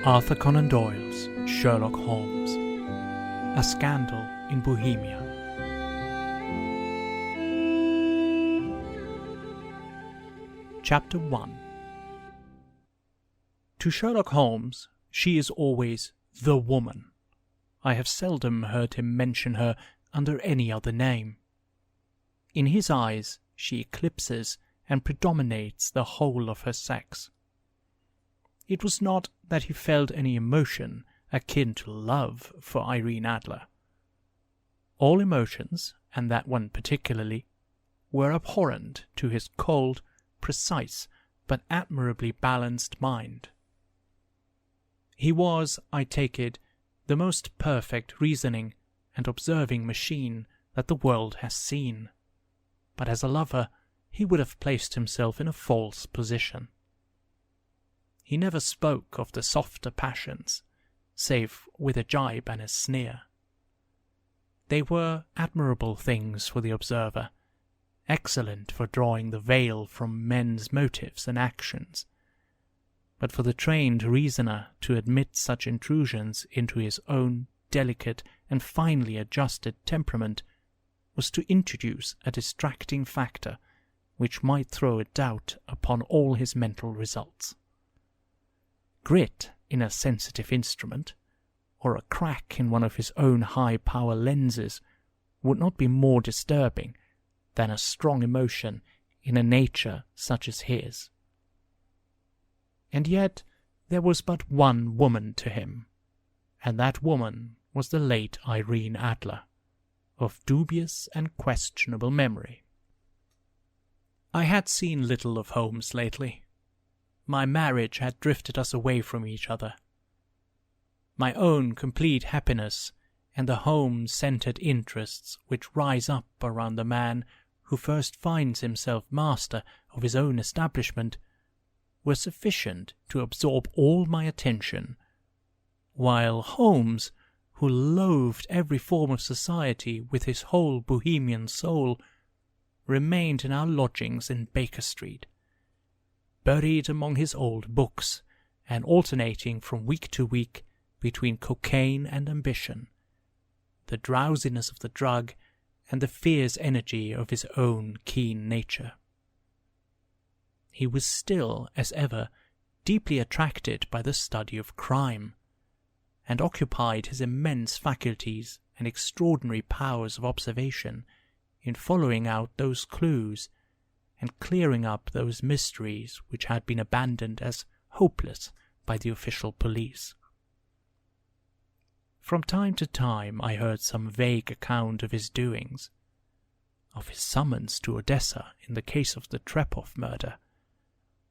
Arthur Conan Doyle's Sherlock Holmes, A Scandal in Bohemia. Chapter 1. To Sherlock Holmes, she is always the woman. I have seldom heard him mention her under any other name. In his eyes, she eclipses and predominates the whole of her sex. It was not that he felt any emotion akin to love for Irene Adler. All emotions, and that one particularly, were abhorrent to his cold, precise, but admirably balanced mind. He was, I take it, the most perfect reasoning and observing machine that the world has seen. But as a lover, he would have placed himself in a false position. He never spoke of the softer passions, save with a jibe and a sneer. They were admirable things for the observer, excellent for drawing the veil from men's motives and actions. But for the trained reasoner to admit such intrusions into his own delicate and finely adjusted temperament was to introduce a distracting factor which might throw a doubt upon all his mental results. Grit in a sensitive instrument, or a crack in one of his own high-power lenses, would not be more disturbing than a strong emotion in a nature such as his. And yet there was but one woman to him, and that woman was the late Irene Adler, of dubious and questionable memory. I had seen little of Holmes lately. My marriage had drifted us away from each other. My own complete happiness and the home-centered interests which rise up around the man who first finds himself master of his own establishment were sufficient to absorb all my attention, while Holmes, who loathed every form of society with his whole Bohemian soul, remained in our lodgings in Baker Street, buried among his old books, and alternating from week to week between cocaine and ambition, the drowsiness of the drug and the fierce energy of his own keen nature. He was still, as ever, deeply attracted by the study of crime, and occupied his immense faculties and extraordinary powers of observation in following out those clues and clearing up those mysteries which had been abandoned as hopeless by the official police. From time to time I heard some vague account of his doings, of his summons to Odessa in the case of the Trepov murder,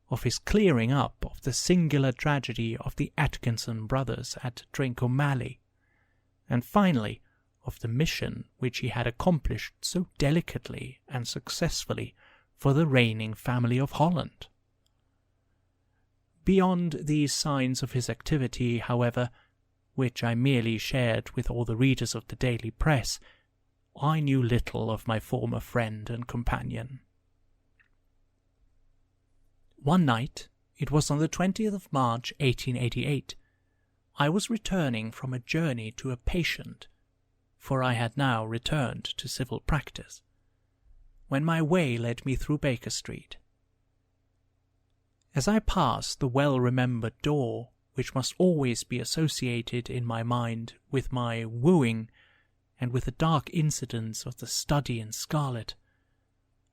of his clearing up of the singular tragedy of the Atkinson brothers at Trincomalee, and finally of the mission which he had accomplished so delicately and successfully for the reigning family of Holland. Beyond these signs of his activity, however, which I merely shared with all the readers of the daily press, I knew little of my former friend and companion. One night, it was on the 20th of March, 1888, I was returning from a journey to a patient, for I had now returned to civil practice, when my way led me through Baker Street. As I passed the well-remembered door, which must always be associated in my mind with my wooing and with the dark incidents of the study in scarlet,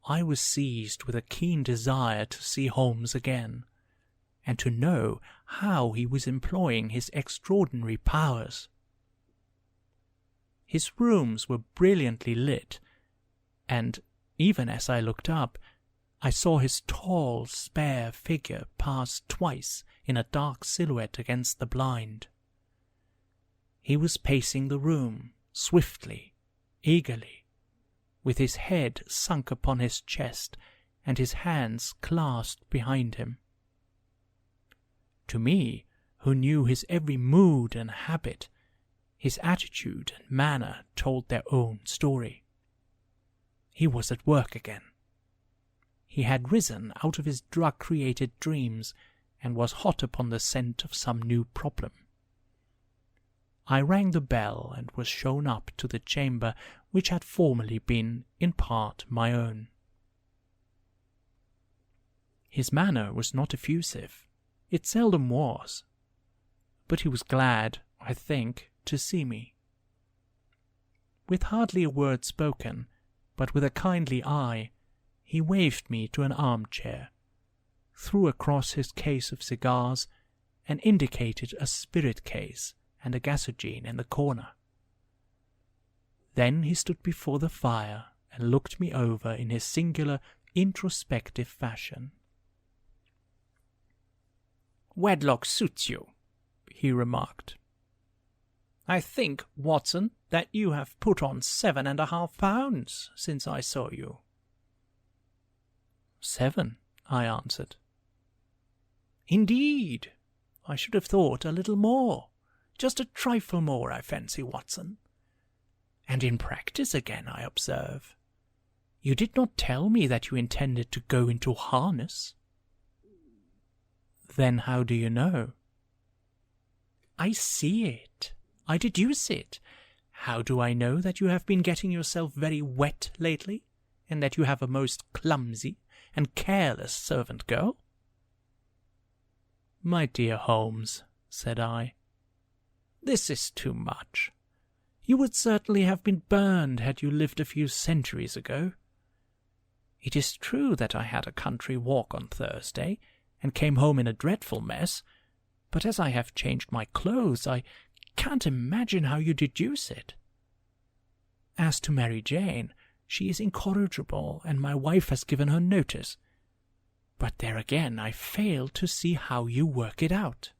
I was seized with a keen desire to see Holmes again, and to know how he was employing his extraordinary powers. His rooms were brilliantly lit, and even as I looked up, I saw his tall, spare figure pass twice in a dark silhouette against the blind. He was pacing the room, swiftly, eagerly, with his head sunk upon his chest and his hands clasped behind him. To me, who knew his every mood and habit, his attitude and manner told their own story. He was at work again. He had risen out of his drug-created dreams and was hot upon the scent of some new problem. I rang the bell and was shown up to the chamber which had formerly been, in part, my own. His manner was not effusive. It seldom was. But he was glad, I think, to see me. With hardly a word spoken, but with a kindly eye, he waved me to an armchair, threw across his case of cigars, and indicated a spirit case and a gasogene in the corner. Then he stood before the fire and looked me over in his singular introspective fashion. "Wedlock suits you," he remarked. "I think, Watson, that you have put on 7.5 pounds since I saw you." 7, I answered. "Indeed, I should have thought a little more. Just a trifle more, I fancy, Watson. And in practice again, I observe. You did not tell me that you intended to go into harness." "Then how do you know?" "I see it. I deduce it. How do I know that you have been getting yourself very wet lately, and that you have a most clumsy and careless servant girl?" "My dear Holmes," said I, "this is too much. You would certainly have been burned had you lived a few centuries ago. It is true that I had a country walk on Thursday, and came home in a dreadful mess, but as I have changed my clothes, I can't imagine how you deduce it. As to Mary Jane, she is incorrigible, and my wife has given her notice. But there again I fail to see how you work it out."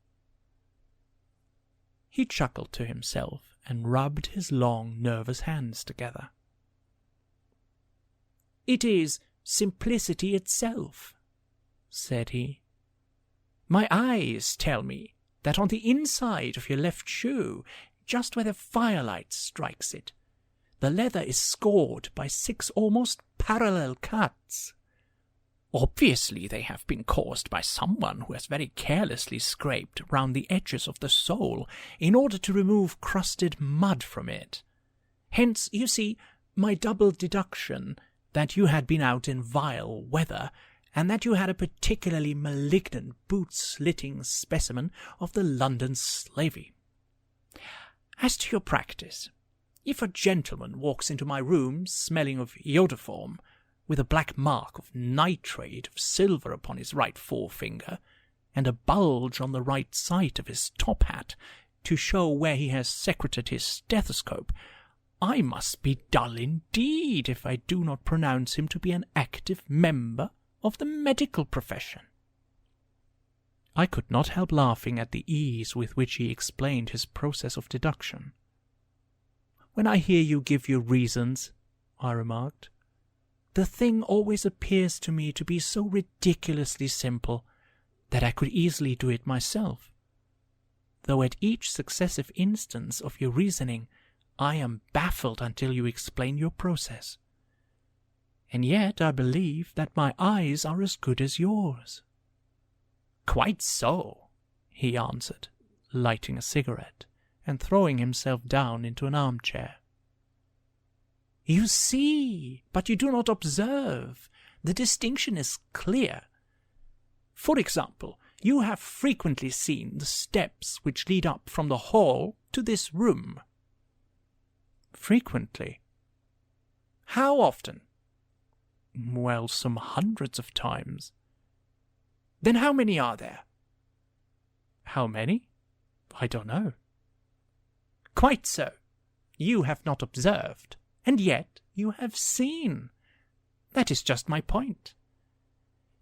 He chuckled to himself and rubbed his long, nervous hands together. "It is simplicity itself," said he. "My eyes tell me that on the inside of your left shoe, just where the firelight strikes it, the leather is scored by 6 almost parallel cuts. Obviously they have been caused by someone who has very carelessly scraped round the edges of the sole in order to remove crusted mud from it. Hence, you see, my double deduction that you had been out in vile weather, and that you had a particularly malignant boot-slitting specimen of the London slavey. As to your practice, if a gentleman walks into my room smelling of iodoform, with a black mark of nitrate of silver upon his right forefinger, and a bulge on the right side of his top hat to show where he has secreted his stethoscope, I must be dull indeed if I do not pronounce him to be an active member of the medical profession." I could not help laughing at the ease with which he explained his process of deduction. "When I hear you give your reasons," I remarked, "the thing always appears to me to be so ridiculously simple that I could easily do it myself, though at each successive instance of your reasoning I am baffled until you explain your process. And yet I believe that my eyes are as good as yours." "Quite so," he answered, lighting a cigarette and throwing himself down into an armchair. "You see, but you do not observe. The distinction is clear. For example, you have frequently seen the steps which lead up from the hall to this room." "Frequently." "How often?" "Well, some hundreds of times." "Then how many are there?" "How many? I don't know." "Quite so. You have not observed, and yet you have seen. That is just my point.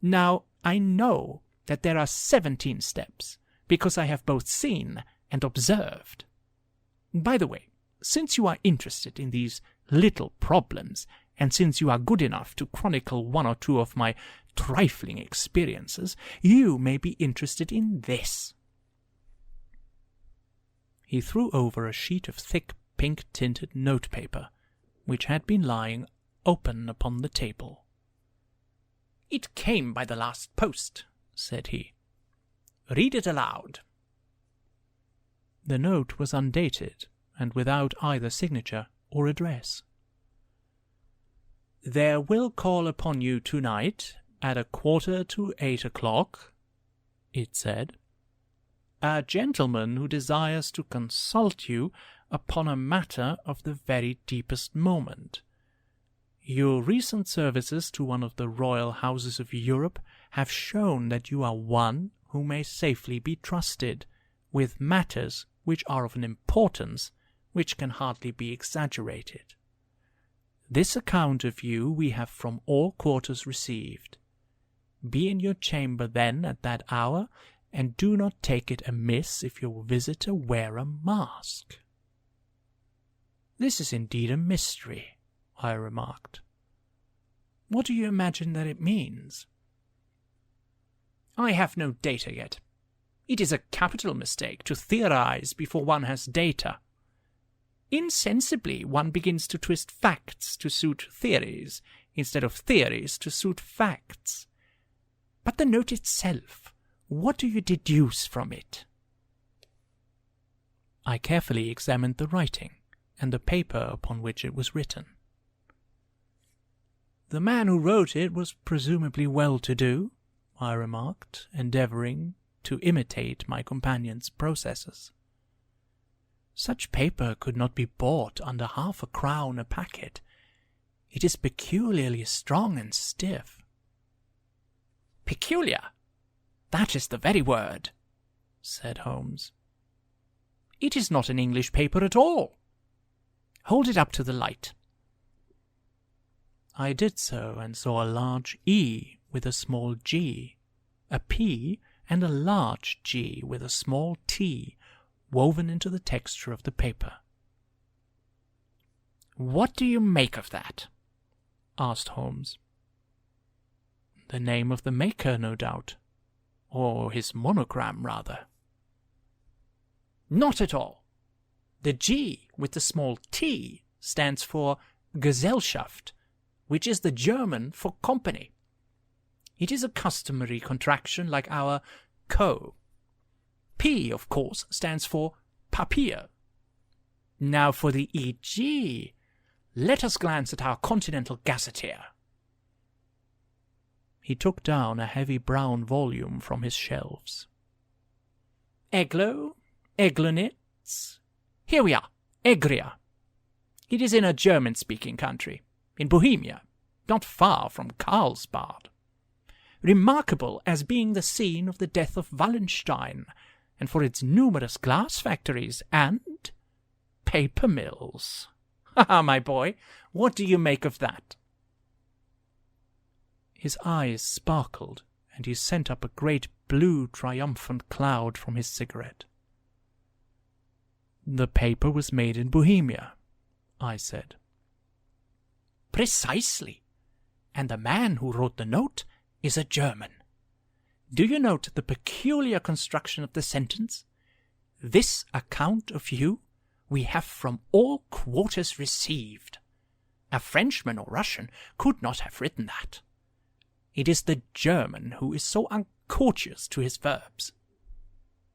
Now, I know that there are 17 steps, because I have both seen and observed. By the way, since you are interested in these little problems, and since you are good enough to chronicle one or two of my trifling experiences, you may be interested in this." He threw over a sheet of thick pink-tinted notepaper, which had been lying open upon the table. "It came by the last post," said he. Read it aloud." The note was undated, and without either signature or address. "There will call upon you tonight at 7:45, it said, "a gentleman who desires to consult you upon a matter of the very deepest moment. Your recent services to one of the royal houses of Europe have shown that you are one who may safely be trusted with matters which are of an importance which can hardly be exaggerated. This account of you we have from all quarters received. Be in your chamber then at that hour, and do not take it amiss if your visitor wear a mask." "This is indeed a mystery," I remarked. "What do you imagine that it means?" "I have no data yet. It is a capital mistake to theorize before one has data. Insensibly, one begins to twist facts to suit theories, instead of theories to suit facts. But the note itself, what do you deduce from it?" I carefully examined the writing and the paper upon which it was written. "The man who wrote it was presumably well-to-do," I remarked, endeavouring to imitate my companion's processes. "Such paper could not be bought under 1/2 a packet. It is peculiarly strong and stiff." "Peculiar? That is the very word," said Holmes. "It is not an English paper at all. Hold it up to the light." I did so, and saw a large E with a small g, a P, and a large G with a small t woven into the texture of the paper. "What do you make of that?" asked Holmes. "The name of the maker, no doubt. Or his monogram, rather." "Not at all. The G with the small t stands for Gesellschaft, which is the German for company. It is a customary contraction like our Co. P, of course, stands for Papier. Now for the E.G. Let us glance at our Continental Gazetteer." He took down a heavy brown volume from his shelves. "Eglo, Eglonitz. Here we are, Egria. It is in a German-speaking country, in Bohemia, not far from Carlsbad. Remarkable as being the scene of the death of Wallenstein, and for its numerous glass factories and paper mills. Ha, my boy, what do you make of that?" His eyes sparkled, and he sent up a great blue triumphant cloud from his cigarette. "The paper was made in Bohemia," I said. "Precisely. And the man who wrote the note is a German. Do you note the peculiar construction of the sentence? This account of you we have from all quarters received. A Frenchman or Russian could not have written that. It is the German who is so uncourteous to his verbs.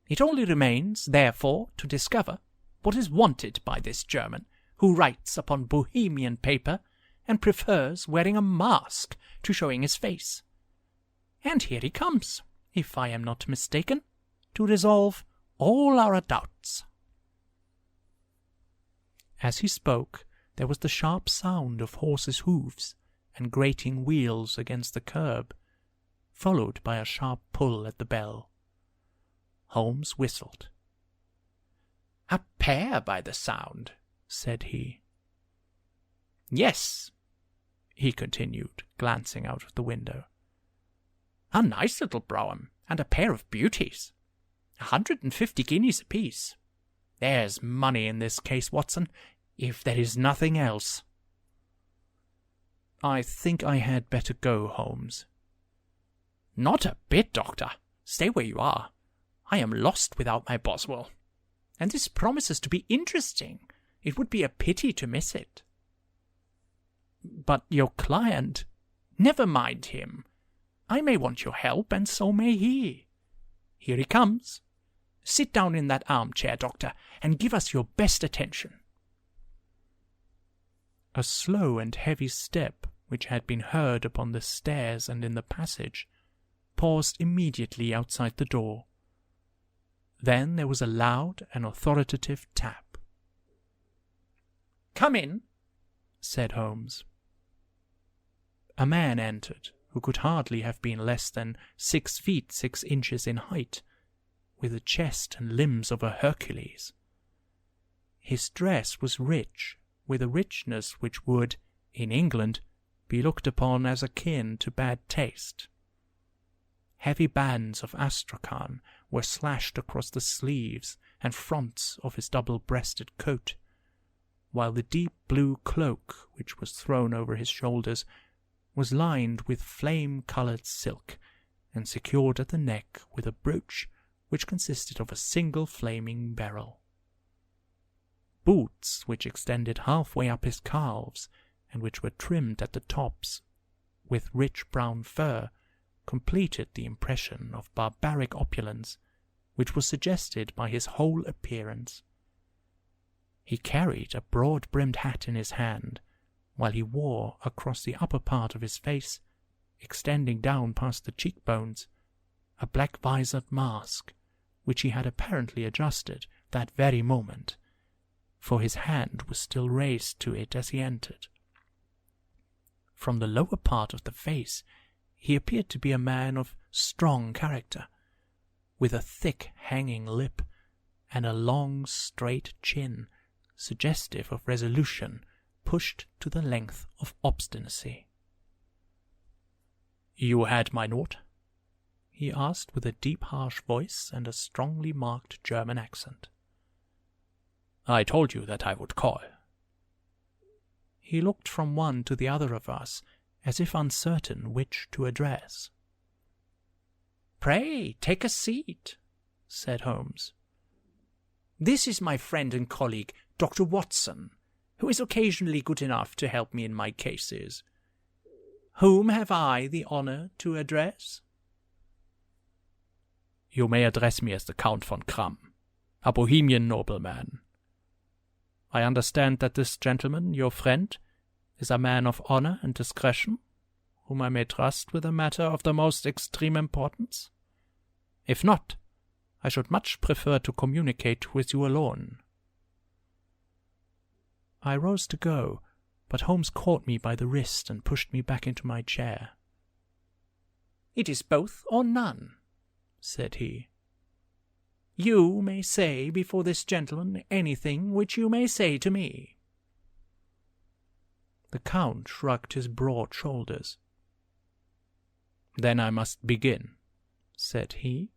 It only remains, therefore, to discover what is wanted by this German, who writes upon Bohemian paper and prefers wearing a mask to showing his face. And here he comes, if I am not mistaken, to resolve all our doubts." As he spoke, there was the sharp sound of horses' hoofs and grating wheels against the curb, followed by a sharp pull at the bell. Holmes whistled. "A pair by the sound," said he. "Yes," he continued, glancing out of the window. "A nice little brougham, and a pair of beauties. 150 guineas apiece. There's money in this case, Watson, if there is nothing else." "I think I had better go, Holmes." "Not a bit, Doctor. Stay where you are. I am lost without my Boswell. And this promises to be interesting. It would be a pity to miss it." "But your client—" "Never mind him. I may want your help, and so may he. Here he comes. Sit down in that armchair, Doctor, and give us your best attention." A slow and heavy step, which had been heard upon the stairs and in the passage, paused immediately outside the door. Then there was a loud and authoritative tap. "Come in," said Holmes. A man entered, who could hardly have been less than 6 feet 6 inches in height, with the chest and limbs of a Hercules. His dress was rich, with a richness which would, in England, be looked upon as akin to bad taste. Heavy bands of astrakhan were slashed across the sleeves and fronts of his double-breasted coat, while the deep blue cloak which was thrown over his shoulders was lined with flame-coloured silk and secured at the neck with a brooch which consisted of a single flaming beryl. Boots which extended halfway up his calves, and which were trimmed at the tops with rich brown fur, completed the impression of barbaric opulence which was suggested by his whole appearance. He carried a broad-brimmed hat in his hand, while he wore across the upper part of his face, extending down past the cheekbones, a black-visored mask, which he had apparently adjusted that very moment, for his hand was still raised to it as he entered. From the lower part of the face he appeared to be a man of strong character, with a thick hanging lip and a long straight chin, suggestive of resolution pushed to the length of obstinacy. "You had my note?" he asked with a deep harsh voice and a strongly marked German accent. "I told you that I would call." He looked from one to the other of us, as if uncertain which to address. "Pray, take a seat," said Holmes. "This is my friend and colleague, Dr. Watson, who is occasionally good enough to help me in my cases. Whom have I the honour to address?" "You may address me as the Count von Kramm, a Bohemian nobleman. I understand that this gentleman, your friend, is a man of honour and discretion, whom I may trust with a matter of the most extreme importance. If not, I should much prefer to communicate with you alone." I rose to go, but Holmes caught me by the wrist and pushed me back into my chair. "It is both or none," said he. "You may say before this gentleman anything which you may say to me." The Count shrugged his broad shoulders. "Then I must begin," said he,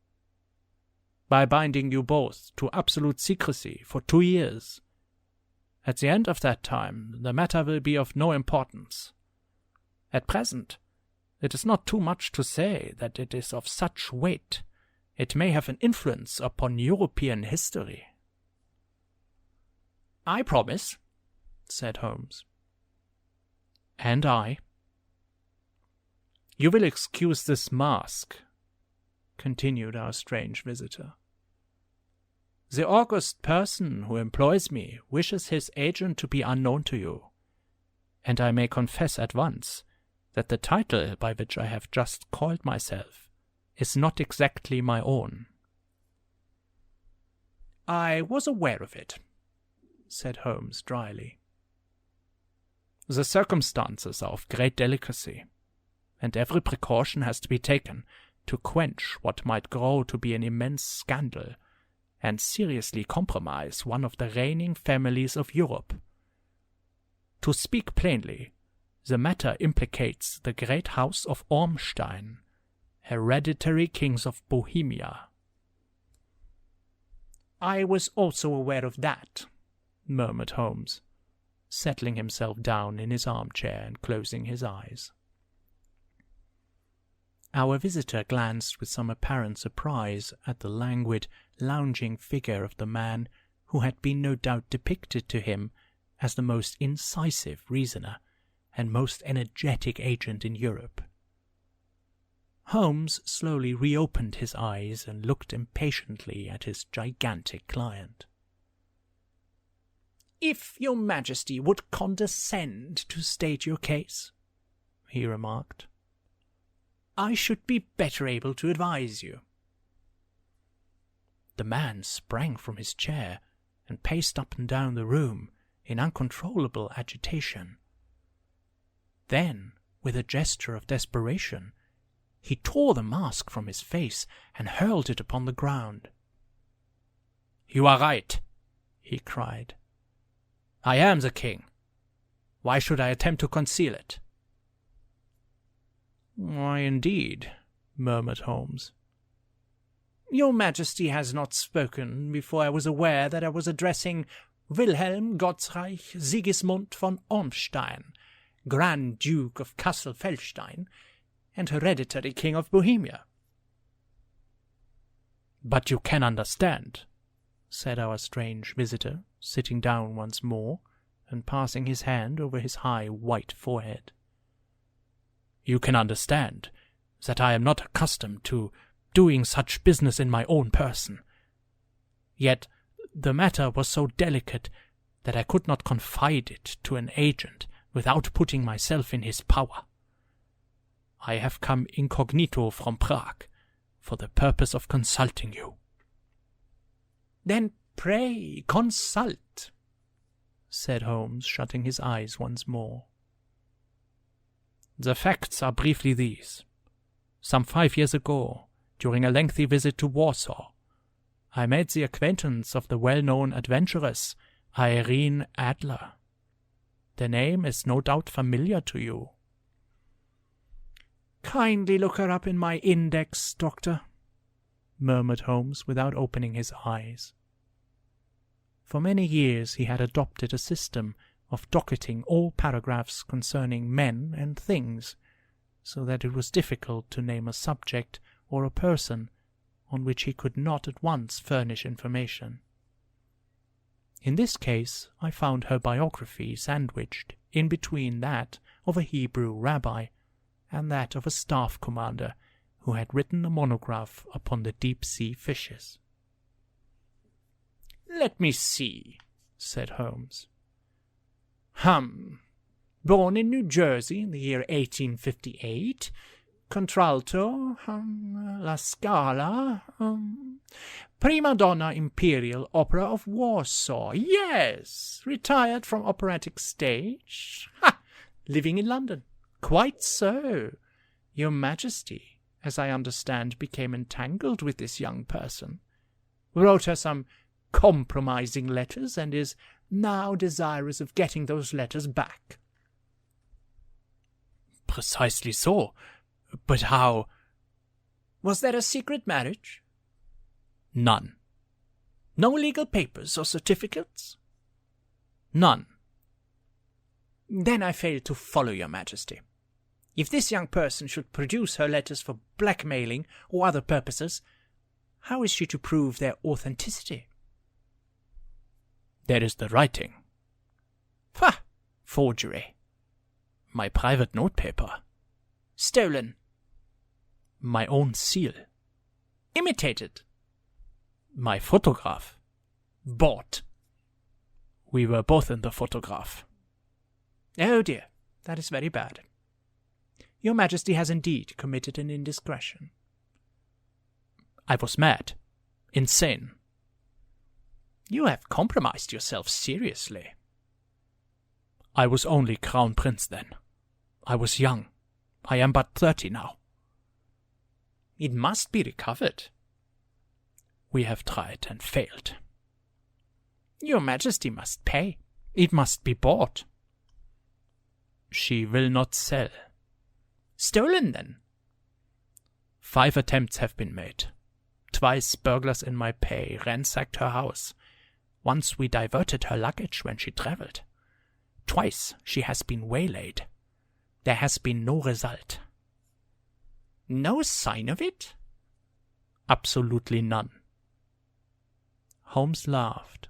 "by binding you both to absolute secrecy for 2 years. At the end of that time, the matter will be of no importance. At present, it is not too much to say that it is of such weight, it may have an influence upon European history." "I promise," said Holmes. "And I." "You will excuse this mask," continued our strange visitor. "The august person who employs me wishes his agent to be unknown to you, and I may confess at once that the title by which I have just called myself is not exactly my own." "I was aware of it," said Holmes dryly. "The circumstances are of great delicacy, and every precaution has to be taken to quench what might grow to be an immense scandal and seriously compromise one of the reigning families of Europe. To speak plainly, the matter implicates the great house of Ormstein, hereditary kings of Bohemia." "I was also aware of that," murmured Holmes, settling himself down in his armchair and closing his eyes. Our visitor glanced with some apparent surprise at the languid, lounging figure of the man who had been no doubt depicted to him as the most incisive reasoner and most energetic agent in Europe. Holmes slowly reopened his eyes and looked impatiently at his gigantic client. "If your Majesty would condescend to state your case," he remarked, "I should be better able to advise you." The man sprang from his chair and paced up and down the room in uncontrollable agitation. Then, with a gesture of desperation, he tore the mask from his face and hurled it upon the ground. "You are right," he cried. "I am the king. Why should I attempt to conceal it?" "Why, indeed," murmured Holmes. "Your Majesty has not spoken before I was aware that I was addressing Wilhelm Gottsreich Sigismund von Ormstein, Grand Duke of Kassel-Felstein, and hereditary King of Bohemia." "But you can understand," said our strange visitor, sitting down once more and passing his hand over his high white forehead. "You can understand that I am not accustomed to doing such business in my own person. Yet the matter was so delicate that I could not confide it to an agent without putting myself in his power. I have come incognito from Prague for the purpose of consulting you." "Then pray consult," said Holmes, shutting his eyes once more. "The facts are briefly these. Some 5 years ago, during a lengthy visit to Warsaw, I made the acquaintance of the well-known adventuress Irene Adler. The name is no doubt familiar to you." "Kindly look her up in my index, Doctor," murmured Holmes without opening his eyes. For many years he had adopted a system of docketing all paragraphs concerning men and things, so that it was difficult to name a subject or a person on which he could not at once furnish information. In this case I found her biography sandwiched in between that of a Hebrew rabbi and that of a staff commander who had written a monograph upon the deep-sea fishes. "Let me see," said Holmes. Born in New Jersey in the year 1858, contralto, La Scala, prima donna Imperial Opera of Warsaw. Yes, retired from operatic stage. Living in London. Quite so. Your Majesty, as I understand, became entangled with this young person, wrote her some compromising letters, and is now desirous of getting those letters back." "Precisely so. But how—" "Was there a secret marriage?" "None." "No legal papers or certificates?" "None." "Then I fail to follow, your Majesty. If this young person should produce her letters for blackmailing or other purposes, how is she to prove their authenticity?" "There is the writing." "Pah! Forgery." "My private notepaper." "Stolen." "My own seal." "Imitated." "My photograph." "Bought." "We were both in the photograph." "Oh dear, that is very bad. Your Majesty has indeed committed an indiscretion." "I was mad. Insane." "You have compromised yourself seriously." "I was only Crown Prince then. I was young. I am but 30 now." "It must be recovered." "We have tried and failed." "Your Majesty must pay. It must be bought." "She will not sell." "Stolen, then?" "5 attempts have been made. Twice burglars in my pay ransacked her house. Once we diverted her luggage when she travelled. Twice she has been waylaid. There has been no result." "No sign of it?" "Absolutely none." Holmes laughed.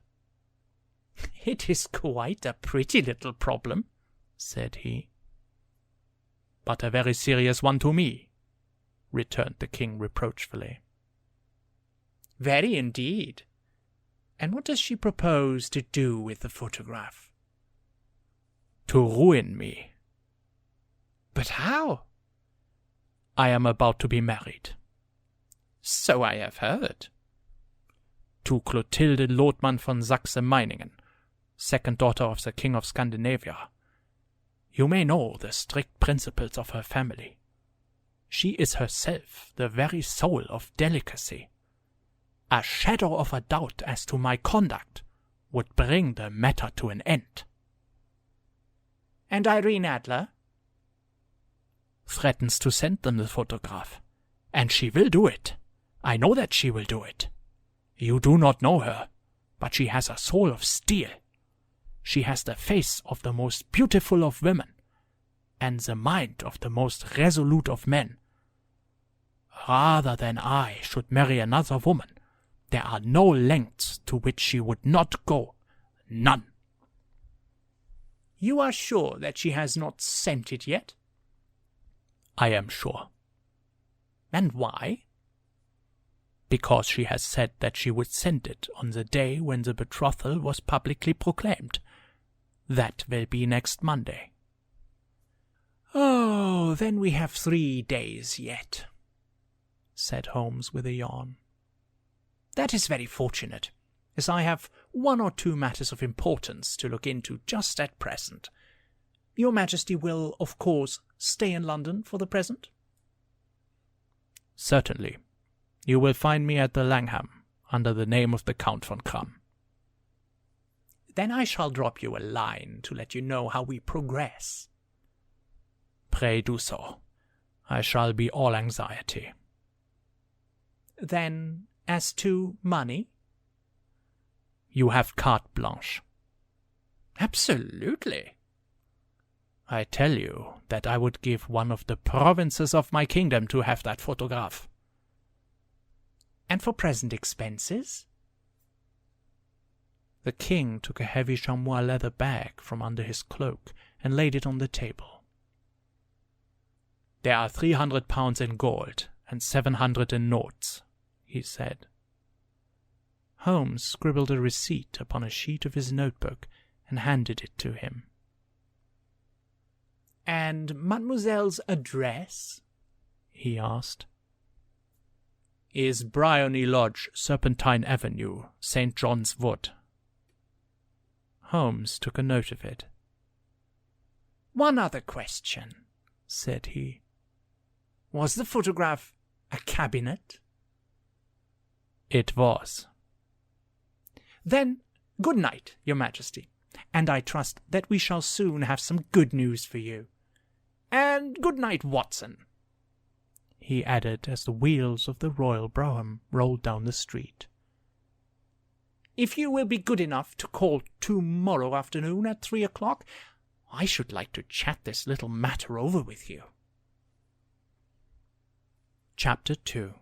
"It is quite a pretty little problem," said he. "But a very serious one to me. returned the king reproachfully. "Very indeed. And what does she propose to do with the photograph?" "To ruin me." "But how?" "I am about to be married." "So I have heard." "To Clotilde Lothmann von Saxe-Meiningen, second daughter of the King of Scandinavia. You may know the strict principles of her family. She is herself the very soul of delicacy. A shadow of a doubt as to my conduct would bring the matter to an end." "And Irene Adler?" "Threatens to send them the photograph. And she will do it. I know that she will do it. You do not know her, but she has a soul of steel. She has the face of the most beautiful of women, and the mind of the most resolute of men. Rather than I should marry another woman, there are no lengths to which she would not go. None." "You are sure that she has not sent it yet?" "I am sure." "And why?" "Because she has said that she would send it on the day when the betrothal was publicly proclaimed. That will be next Monday." "Oh, then we have 3 days yet," said Holmes with a yawn. "That is very fortunate, as I have 1 or 2 matters of importance to look into just at present. Your Majesty will, of course, stay in London for the present?" "Certainly. You will find me at the Langham, under the name of the Count von Kram." "Then I shall drop you a line to let you know how we progress." "Pray do so. I shall be all anxiety." "Then, as to money?" "You have carte blanche." "Absolutely." "I tell you that I would give one of the provinces of my kingdom to have that photograph." "And for present expenses?" The king took a heavy chamois leather bag from under his cloak and laid it on the table. "There are 300 pounds in gold and 700 in notes," he said. Holmes scribbled a receipt upon a sheet of his notebook and handed it to him. "And mademoiselle's address?" he asked. "Is Briony Lodge, Serpentine Avenue, St. John's Wood." Holmes took a note of it. "One other question," said he. "Was the photograph a cabinet?" "It was." "Then good night, Your Majesty, and I trust that we shall soon have some good news for you. And good night, Watson," he added as the wheels of the Royal Brougham rolled down the street. "If you will be good enough to call tomorrow afternoon at 3 o'clock, I should like to chat this little matter over with you." Chapter 2.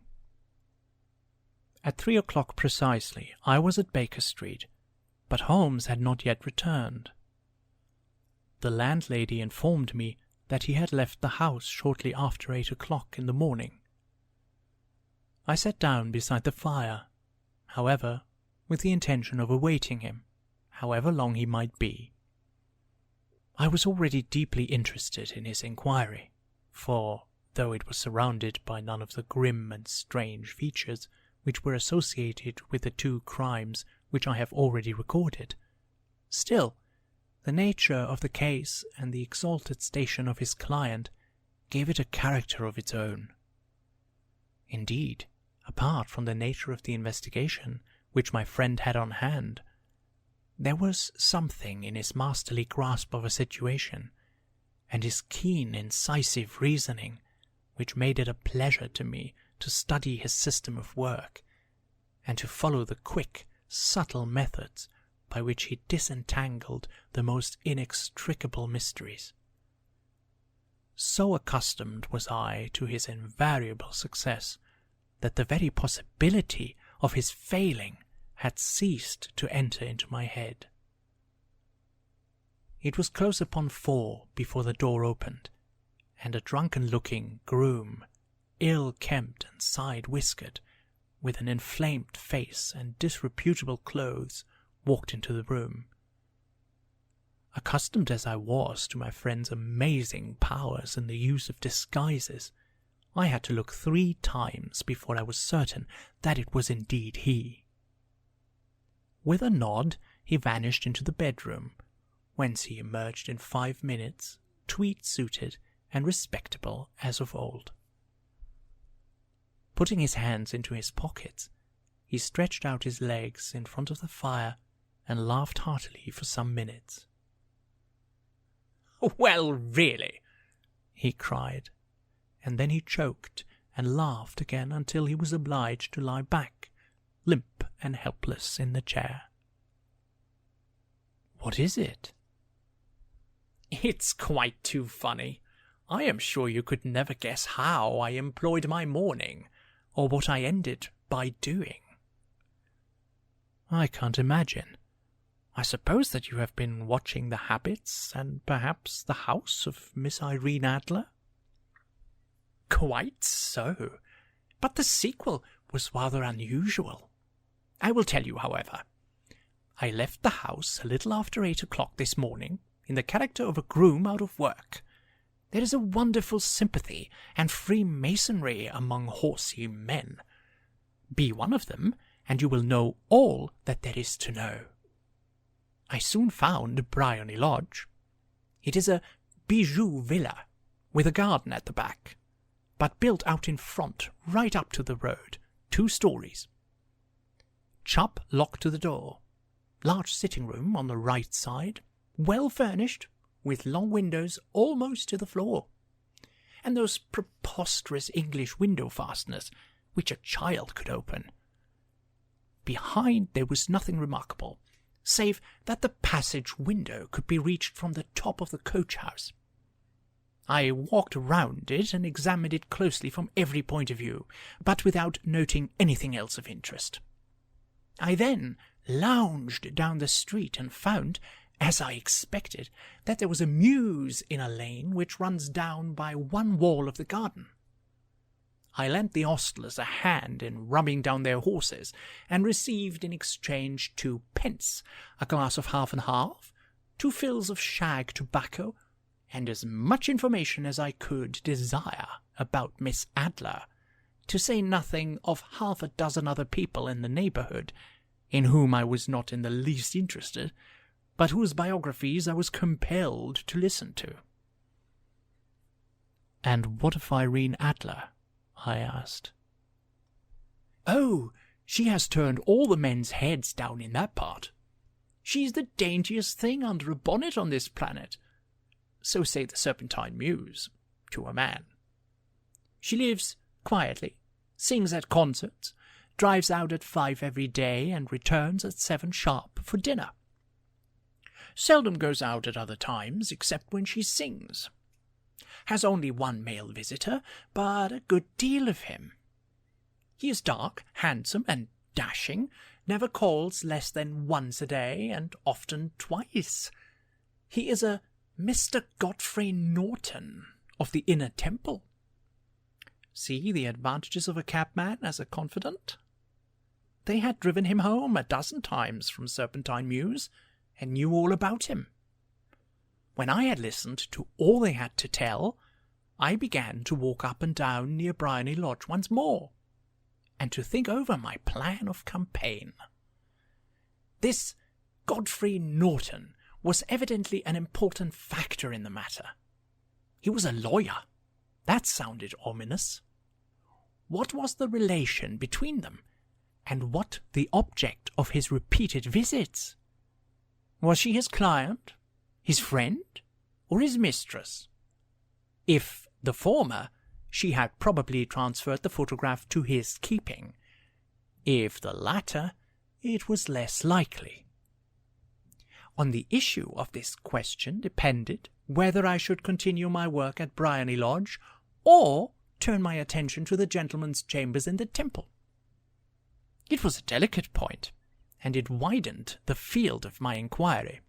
At 3 o'clock precisely, I was at Baker Street, but Holmes had not yet returned. The landlady informed me that he had left the house shortly after 8 o'clock in the morning. I sat down beside the fire, however, with the intention of awaiting him, however long he might be. I was already deeply interested in his inquiry, for, though it was surrounded by none of the grim and strange features which were associated with the 2 crimes which I have already recorded, still, the nature of the case and the exalted station of his client gave it a character of its own. Indeed, apart from the nature of the investigation which my friend had on hand, there was something in his masterly grasp of a situation, and his keen, incisive reasoning, which made it a pleasure to me to study his system of work, and to follow the quick, subtle methods by which he disentangled the most inextricable mysteries. So accustomed was I to his invariable success, that the very possibility of his failing had ceased to enter into my head. It was close upon 4 before the door opened, and a drunken-looking groom ill-kempt and side-whiskered, with an inflamed face and disreputable clothes, walked into the room. Accustomed as I was to my friend's amazing powers in the use of disguises, I had to look 3 times before I was certain that it was indeed he. With a nod, he vanished into the bedroom, whence he emerged in 5 minutes, tweed-suited and respectable as of old. Putting his hands into his pockets, he stretched out his legs in front of the fire and laughed heartily for some minutes. "Well, really," he cried, and then he choked and laughed again until he was obliged to lie back, limp and helpless, in the chair. "What is it?" "It's quite too funny. I am sure you could never guess how I employed my morning, or what I ended by doing." "I can't imagine. I suppose that you have been watching the habits and perhaps the house of Miss Irene Adler?" "Quite so, but the sequel was rather unusual. I will tell you, however. I left the house a little after 8 o'clock this morning in the character of a groom out of work. There is a wonderful sympathy and freemasonry among horsey men. Be one of them, and you will know all that there is to know. I soon found Bryony Lodge. It is a bijou villa, with a garden at the back, but built out in front, right up to the road, 2 stories. Chop lock to the door. Large sitting room on the right side, well furnished, with long windows almost to the floor, and those preposterous English window fasteners which a child could open. Behind there was nothing remarkable, save that the passage window could be reached from the top of the coach-house. I walked round it and examined it closely from every point of view, but without noting anything else of interest. I then lounged down the street and found, as I expected, that there was a mews in a lane which runs down by one wall of the garden. I lent the ostlers a hand in rubbing down their horses, and received in exchange 2 pence, a glass of half and half, 2 fills of shag tobacco, and as much information as I could desire about Miss Adler, to say nothing of 6 other people in the neighbourhood, in whom I was not in the least interested, but whose biographies I was compelled to listen to. "And what of Irene Adler?" I asked. "Oh, she has turned all the men's heads down in that part. She's the daintiest thing under a bonnet on this planet. So say the Serpentine Mews, to a man. She lives quietly, sings at concerts, drives out at 5 every day, and returns at 7 sharp for dinner. Seldom goes out at other times, except when she sings. Has only 1 male visitor, but a good deal of him. He is dark, handsome, and dashing, never calls less than once a day, and often twice. He is a Mr. Godfrey Norton of the Inner Temple. See the advantages of a cabman as a confidant? They had driven him home 12 times from Serpentine Mews, and knew all about him. When I had listened to all they had to tell, I began to walk up and down near Bryony Lodge once more, and to think over my plan of campaign. This Godfrey Norton was evidently an important factor in the matter. He was a lawyer. That sounded ominous. What was the relation between them, and what the object of his repeated visits? Was she his client, his friend, or his mistress? If the former, she had probably transferred the photograph to his keeping. If the latter, it was less likely. On the issue of this question depended whether I should continue my work at Bryony Lodge, or turn my attention to the gentleman's chambers in the Temple. It was a delicate point, and it widened the field of my inquiry.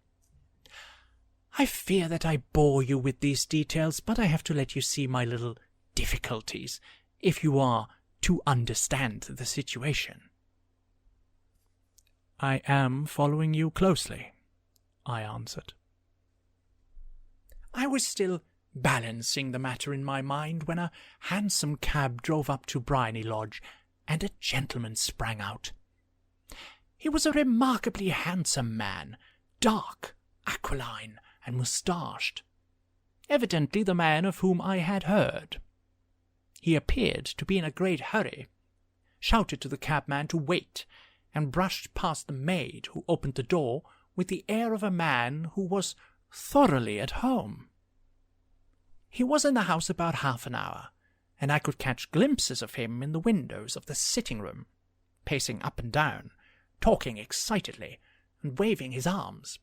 I fear that I bore you with these details, but I have to let you see my little difficulties, if you are to understand the situation." "I am following you closely," I answered. I was still balancing the matter in my mind when a hansom cab drove up to Briony Lodge, and a gentleman sprang out. He was a remarkably handsome man, dark, aquiline, and moustached, evidently the man of whom I had heard. He appeared to be in a great hurry, shouted to the cabman to wait, and brushed past the maid who opened the door with the air of a man who was thoroughly at home. He was in the house about half an hour, and I could catch glimpses of him in the windows of the sitting-room, pacing up and down, talking excitedly, and waving his arms.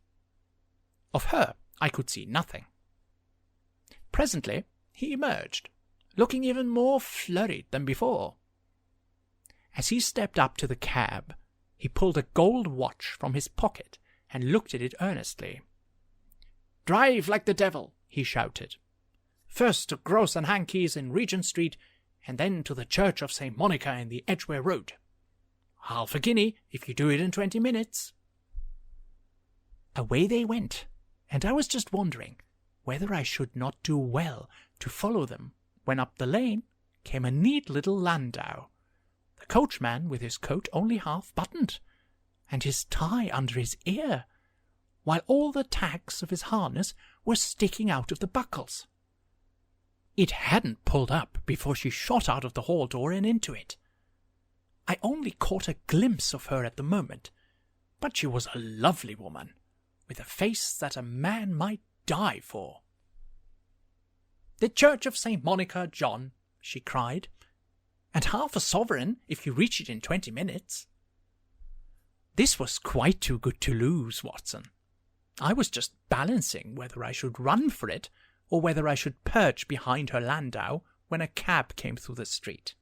Of her I could see nothing. Presently he emerged, looking even more flurried than before. As he stepped up to the cab, he pulled a gold watch from his pocket and looked at it earnestly. "Drive like the devil," he shouted. "First to Gross and Hankey's in Regent Street, and then to the Church of St. Monica in the Edgware Road. Half a guinea if you do it in 20 minutes. Away they went, and I was just wondering whether I should not do well to follow them, when up the lane came a neat little landau, the coachman with his coat only half buttoned, and his tie under his ear, while all the tacks of his harness were sticking out of the buckles. It hadn't pulled up before she shot out of the hall door and into it. I only caught a glimpse of her at the moment, but she was a lovely woman, with a face that a man might die for. "The Church of St. Monica, John," she cried, "and half a sovereign if you reach it in 20 minutes. This was quite too good to lose, Watson. I was just balancing whether I should run for it or whether I should perch behind her landau when a cab came through the street.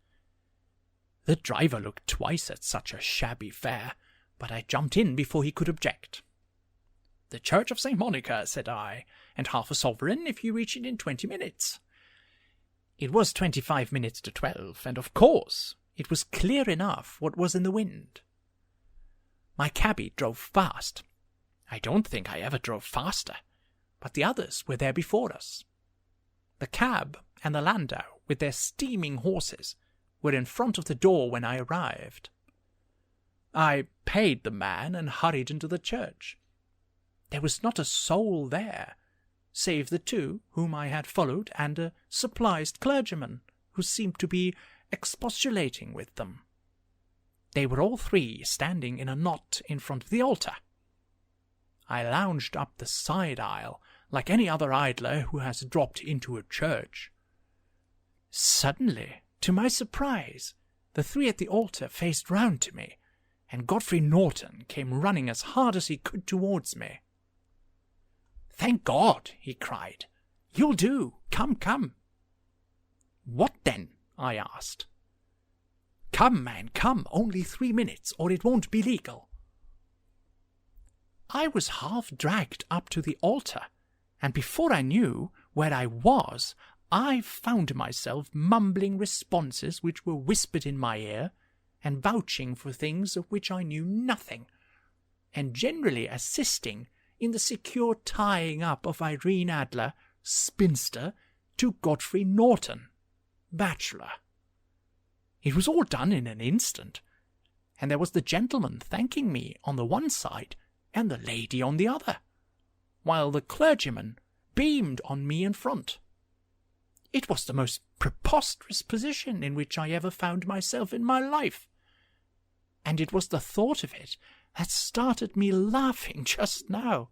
The driver looked twice at such a shabby fare, but I jumped in before he could object. 'The Church of St. Monica,' said I, 'and half a sovereign if you reach it in 20 minutes. It was 25 minutes to 12, and of course it was clear enough what was in the wind. My cabby drove fast. I don't think I ever drove faster, but the others were there before us. The cab and the landau, with their steaming horses, were in front of the door when I arrived. I paid the man and hurried into the church. There was not a soul there, save the two whom I had followed and a surprised clergyman who seemed to be expostulating with them. They were all three standing in a knot in front of the altar. I lounged up the side aisle like any other idler who has dropped into a church. Suddenly, to my surprise, the three at the altar faced round to me, and Godfrey Norton came running as hard as he could towards me. "Thank God!" he cried. "You'll do. Come, come." "What then?" I asked. "Come, man, come. Only 3 minutes, or it won't be legal." I was half dragged up to the altar, and before I knew where I was, I found myself mumbling responses which were whispered in my ear, and vouching for things of which I knew nothing, and generally assisting in the secure tying up of Irene Adler, spinster, to Godfrey Norton, bachelor. It was all done in an instant, and there was the gentleman thanking me on the one side and the lady on the other, while the clergyman beamed on me in front. It was the most preposterous position in which I ever found myself in my life, and it was the thought of it that started me laughing just now.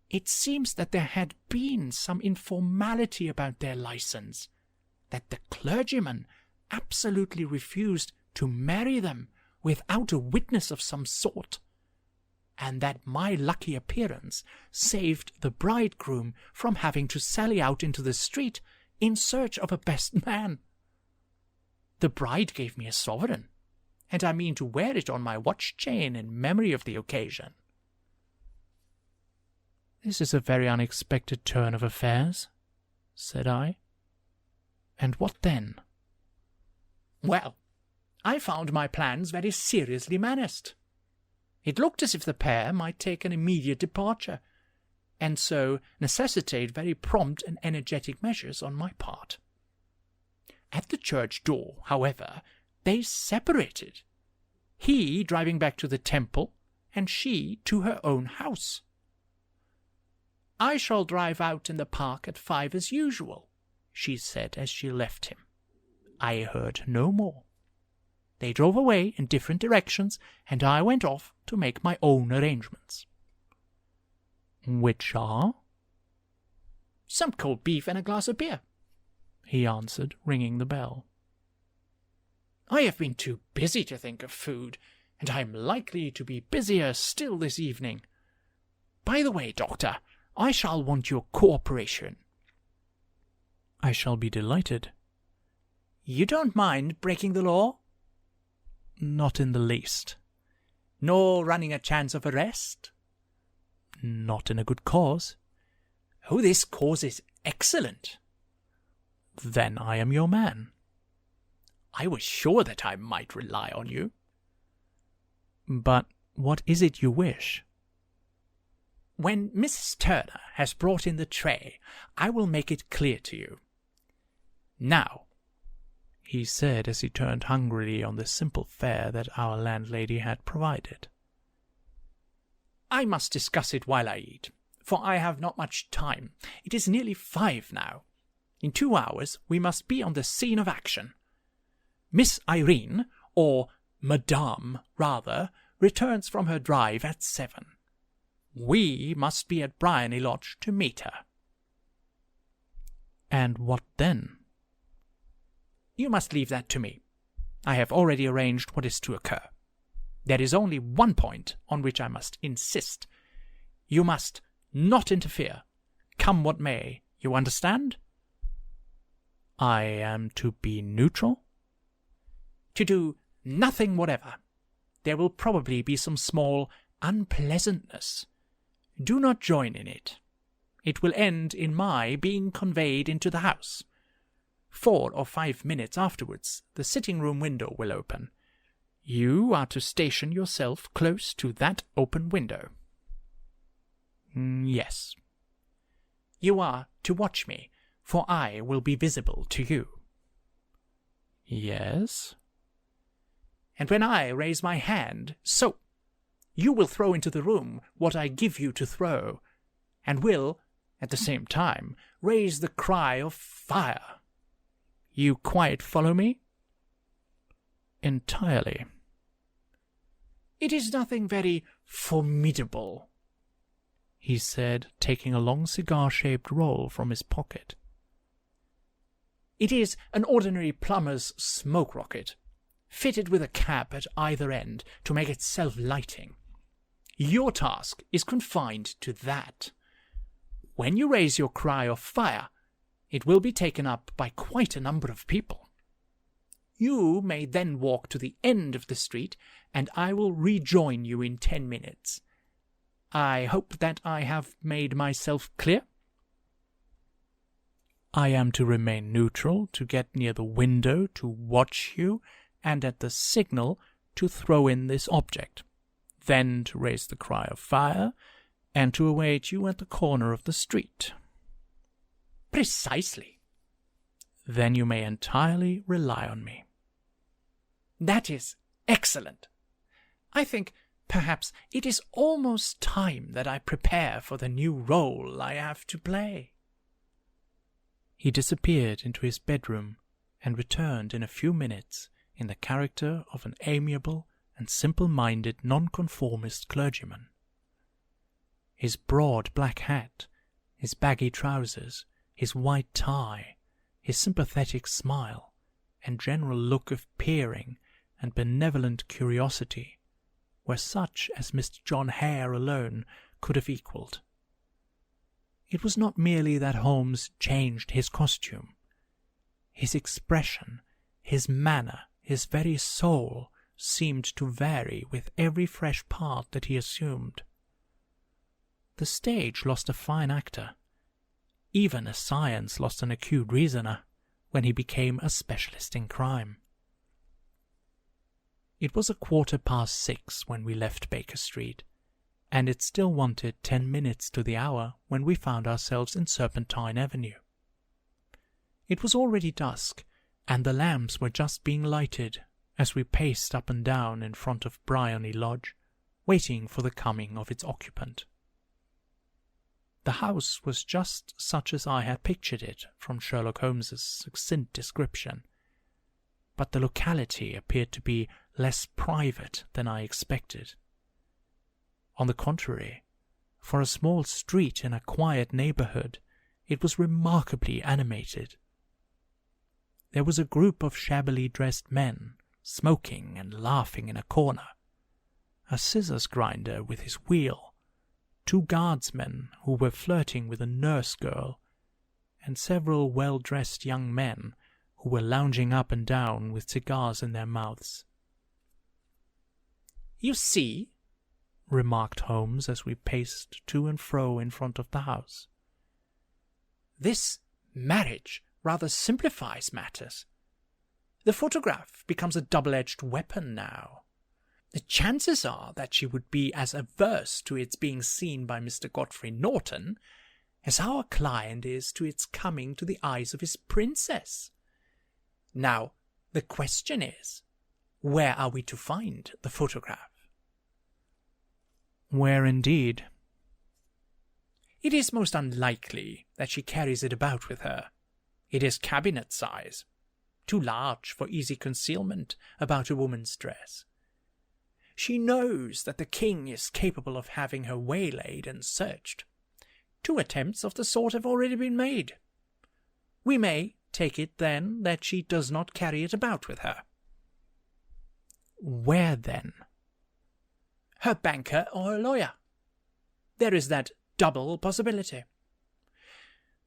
It seems that there had been some informality about their license, that the clergyman absolutely refused to marry them without a witness of some sort, and that my lucky appearance saved the bridegroom from having to sally out into the street in search of a best man. The bride gave me a sovereign, and I mean to wear it on my watch chain in memory of the occasion." "This is a very unexpected turn of affairs," said I. "And what then?" Well, I found my plans very seriously menaced. It looked as if the pair might take an immediate departure, and so necessitate very prompt and energetic measures on my part. At the church door, however, they separated, he driving back to the temple, and she to her own house. "I shall drive out in the park at 5 as usual," she said as she left him. I heard no more. They drove away in different directions, and I went off to make my own arrangements. "Which are?" "Some cold beef and a glass of beer," he answered, ringing the bell. "I have been too busy to think of food, and I am likely to be busier still this evening. By the way, Doctor, I shall want your cooperation." "I shall be delighted." "You don't mind breaking the law?" "Not in the least." "Nor running a chance of arrest?" "Not in a good cause." "Oh, this cause is excellent." "Then I am your man." "I was sure that I might rely on you." "But what is it you wish?" "When Mrs. Turner has brought in the tray, I will make it clear to you. Now," he said as he turned hungrily on the simple fare that our landlady had provided, "I must discuss it while I eat, for I have not much time. It is nearly 5 now. In 2 hours we must be on the scene of action. Miss Irene, or Madame, rather, returns from her drive at 7. We must be at Briony Lodge to meet her." "And what then?" "You must leave that to me. I have already arranged what is to occur. There is only one point on which I must insist. You must not interfere, come what may. You understand?" "I am to be neutral?" "To do nothing whatever. There will probably be some small unpleasantness. Do not join in it. It will end in my being conveyed into the house. 4 or 5 minutes afterwards, the sitting-room window will open. You are to station yourself close to that open window." "Yes." "You are to watch me, for I will be visible to you." "Yes." "And when I raise my hand, so, you will throw into the room what I give you to throw, and will, at the same time, raise the cry of fire. You quite follow me?" "Entirely." "It is nothing very formidable," he said, taking a long cigar-shaped roll from his pocket. "It is an ordinary plumber's smoke rocket, fitted with a cap at either end to make it self-lighting. Your task is confined to that. When you raise your cry of fire, it will be taken up by quite a number of people. You may then walk to the end of the street, and I will rejoin you in 10 minutes. I hope that I have made myself clear?" "I am to remain neutral, to get near the window, to watch you, and at the signal to throw in this object, then to raise the cry of fire, and to await you at the corner of the street." "Precisely." "Then you may entirely rely on me." "That is excellent. I think, perhaps, it is almost time that I prepare for the new role I have to play." He disappeared into his bedroom, and returned in a few minutes in the character of an amiable and simple-minded nonconformist clergyman. His broad black hat, his baggy trousers, his white tie, his sympathetic smile, and general look of peering and benevolent curiosity were such as Mr. John Hare alone could have equalled. It was not merely that Holmes changed his costume. His expression, his manner, his very soul seemed to vary with every fresh part that he assumed. The stage lost a fine actor. Even a science lost an acute reasoner when he became a specialist in crime. It was 6:15 when we left Baker Street, and it still wanted 10 minutes to the hour when we found ourselves in Serpentine Avenue. It was already dusk, and the lamps were just being lighted as we paced up and down in front of Briony Lodge, waiting for the coming of its occupant. The house was just such as I had pictured it from Sherlock Holmes's succinct description, but the locality appeared to be less private than I expected. On the contrary, for a small street in a quiet neighbourhood, it was remarkably animated. There was a group of shabbily dressed men, smoking and laughing in a corner, a scissors grinder with his wheel, 2 guardsmen who were flirting with a nurse girl, and several well-dressed young men who were lounging up and down with cigars in their mouths. "You see," remarked Holmes as we paced to and fro in front of the house, "this marriage rather simplifies matters. The photograph becomes a double-edged weapon now. The chances are that she would be as averse to its being seen by Mr. Godfrey Norton as our client is to its coming to the eyes of his princess. Now, the question is, where are we to find the photograph?" "Where indeed?" "It is most unlikely that she carries it about with her. It is cabinet size, too large for easy concealment about a woman's dress. She knows that the king is capable of having her waylaid and searched. 2 attempts of the sort have already been made. We may take it, then, that she does not carry it about with her." "Where, then?" "Her banker or her lawyer. There is that double possibility.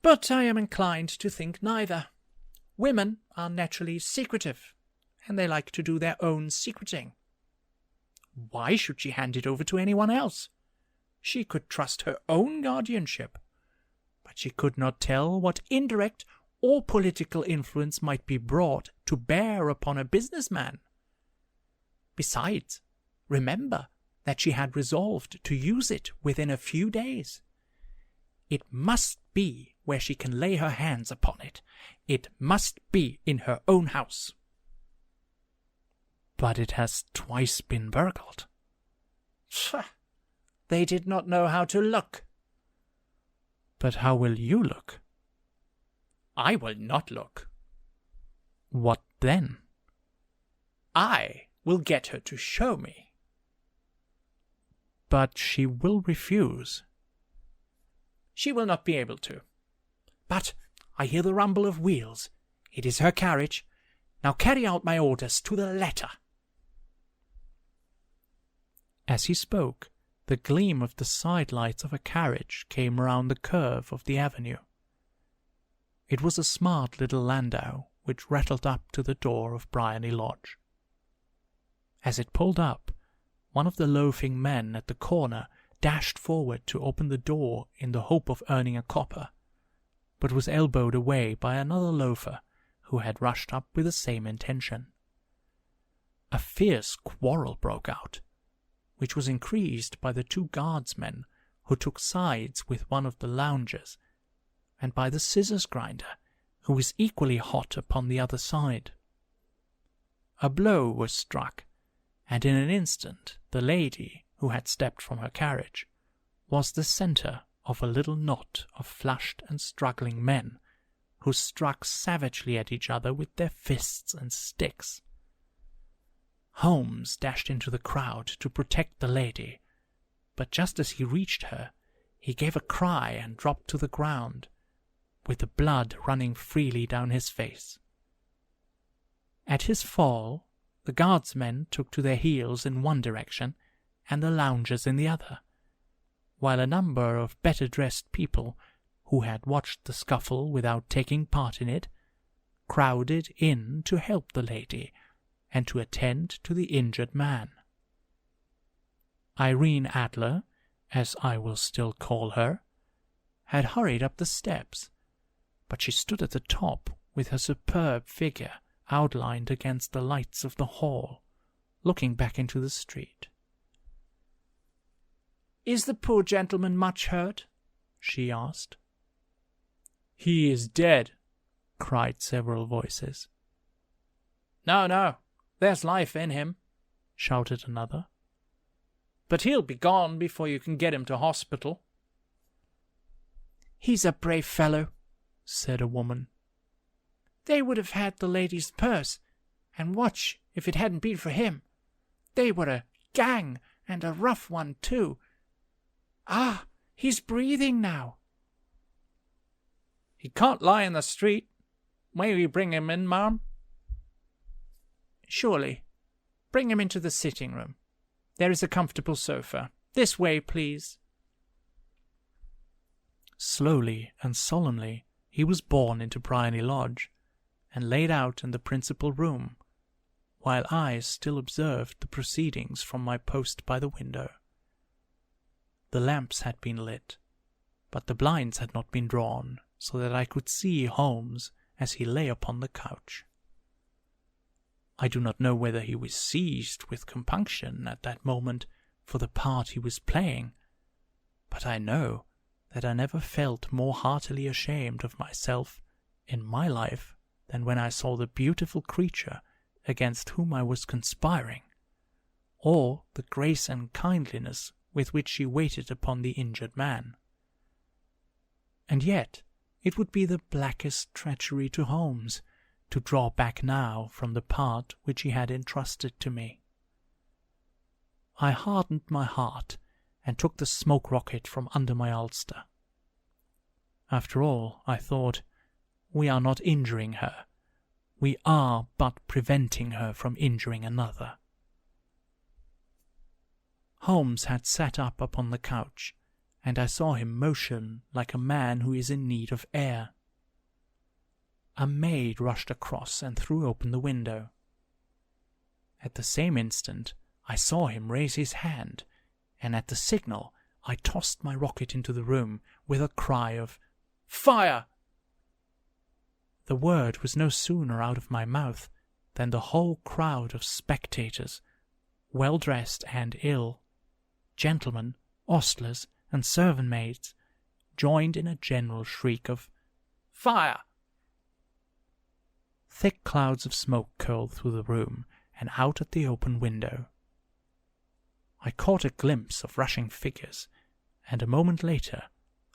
But I am inclined to think neither. Women are naturally secretive, and they like to do their own secreting. Why should she hand it over to anyone else? She could trust her own guardianship, but she could not tell what indirect or political influence might be brought to bear upon a businessman. Besides, remember that she had resolved to use it within a few days. It must be where she can lay her hands upon it. It must be in her own house." "But it has twice been burgled." "They did not know how to look." "But how will you look?" "I will not look." "What then?" "I will get her to show me." "But she will refuse." "She will not be able to. But I hear the rumble of wheels. It is her carriage. Now carry out my orders to the letter." As he spoke, the gleam of the side lights of a carriage came round the curve of the avenue. It was a smart little landau which rattled up to the door of Briony Lodge. As it pulled up, one of the loafing men at the corner dashed forward to open the door in the hope of earning a copper, but was elbowed away by another loafer who had rushed up with the same intention. A fierce quarrel broke out, which was increased by the 2 guardsmen who took sides with one of the loungers, and by the scissors grinder, who was equally hot upon the other side. A blow was struck, and in an instant the lady, who had stepped from her carriage, was the centre of a little knot of flushed and struggling men, who struck savagely at each other with their fists and sticks. Holmes dashed into the crowd to protect the lady, but just as he reached her, he gave a cry and dropped to the ground, with the blood running freely down his face. At his fall, the guardsmen took to their heels in one direction, and the loungers in the other, while a number of better-dressed people, who had watched the scuffle without taking part in it, crowded in to help the lady and to attend to the injured man. Irene Adler, as I will still call her, had hurried up the steps, but she stood at the top with her superb figure outlined against the lights of the hall, looking back into the street. "Is the poor gentleman much hurt?" she asked. "He is dead," cried several voices. "No, no, there's life in him," shouted another. "But he'll be gone before you can get him to hospital." "He's a brave fellow," said a woman. "They would have had the lady's purse and watch if it hadn't been for him. They were a gang, and a rough one, too. Ah, he's breathing now." "He can't lie in the street. May we bring him in, ma'am?" "Surely. Bring him into the sitting-room. There is a comfortable sofa. This way, please." Slowly and solemnly he was borne into Briony Lodge, and laid out in the principal room, while I still observed the proceedings from my post by the window. The lamps had been lit, but the blinds had not been drawn, so that I could see Holmes as he lay upon the couch. I do not know whether he was seized with compunction at that moment for the part he was playing, but I know that I never felt more heartily ashamed of myself in my life than when I saw the beautiful creature against whom I was conspiring, or the grace and kindliness with which she waited upon the injured man. And yet it would be the blackest treachery to Holmes to draw back now from the part which he had entrusted to me. I hardened my heart and took the smoke rocket from under my ulster. After all, I thought, we are not injuring her. We are but preventing her from injuring another. Holmes had sat up upon the couch, and I saw him motion like a man who is in need of air. A maid rushed across and threw open the window. At the same instant I saw him raise his hand, and at the signal I tossed my rocket into the room with a cry of "Fire!" The word was no sooner out of my mouth than the whole crowd of spectators, well-dressed and ill, gentlemen, ostlers, and servant-maids, joined in a general shriek of "Fire!" Thick clouds of smoke curled through the room and out at the open window. I caught a glimpse of rushing figures, and a moment later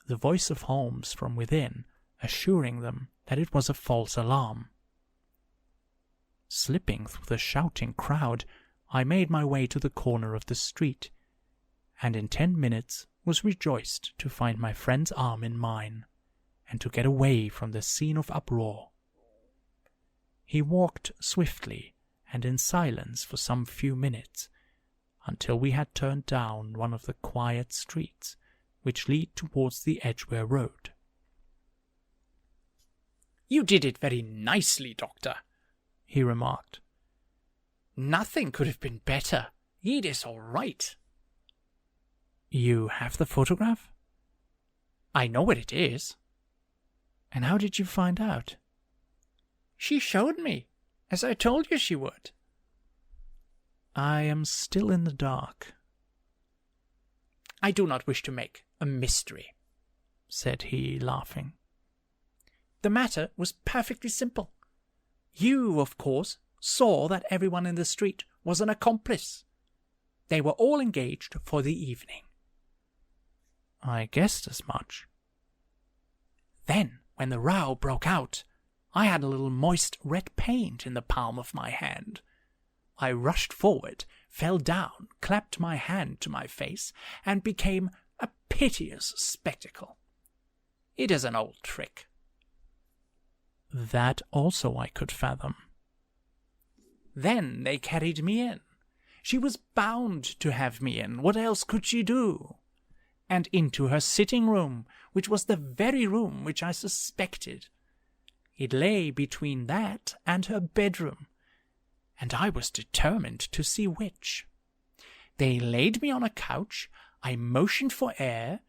the voice of Holmes from within assuring them that it was a false alarm. Slipping through the shouting crowd, I made my way to the corner of the street, and in 10 minutes was rejoiced to find my friend's arm in mine, and to get away from the scene of uproar. He walked swiftly and in silence for some few minutes, until we had turned down one of the quiet streets which lead towards the Edgware Road. "You did it very nicely, Doctor," he remarked. "Nothing could have been better. It is all right." "You have the photograph?" "I know where it is." "And how did you find out?" "She showed me, as I told you she would." "I am still in the dark." "I do not wish to make a mystery," said he, laughing. "The matter was perfectly simple. You, of course, saw that everyone in the street was an accomplice. They were all engaged for the evening." "I guessed as much." "Then, when the row broke out, I had a little moist red paint in the palm of my hand. I rushed forward, fell down, clapped my hand to my face, and became a piteous spectacle. It is an old trick." "That also I could fathom." "Then they carried me in. She was bound to have me in. What else could she do? And into her sitting-room, which was the very room which I suspected. It lay between that and her bedroom, and I was determined to see which. They laid me on a couch, I motioned for air,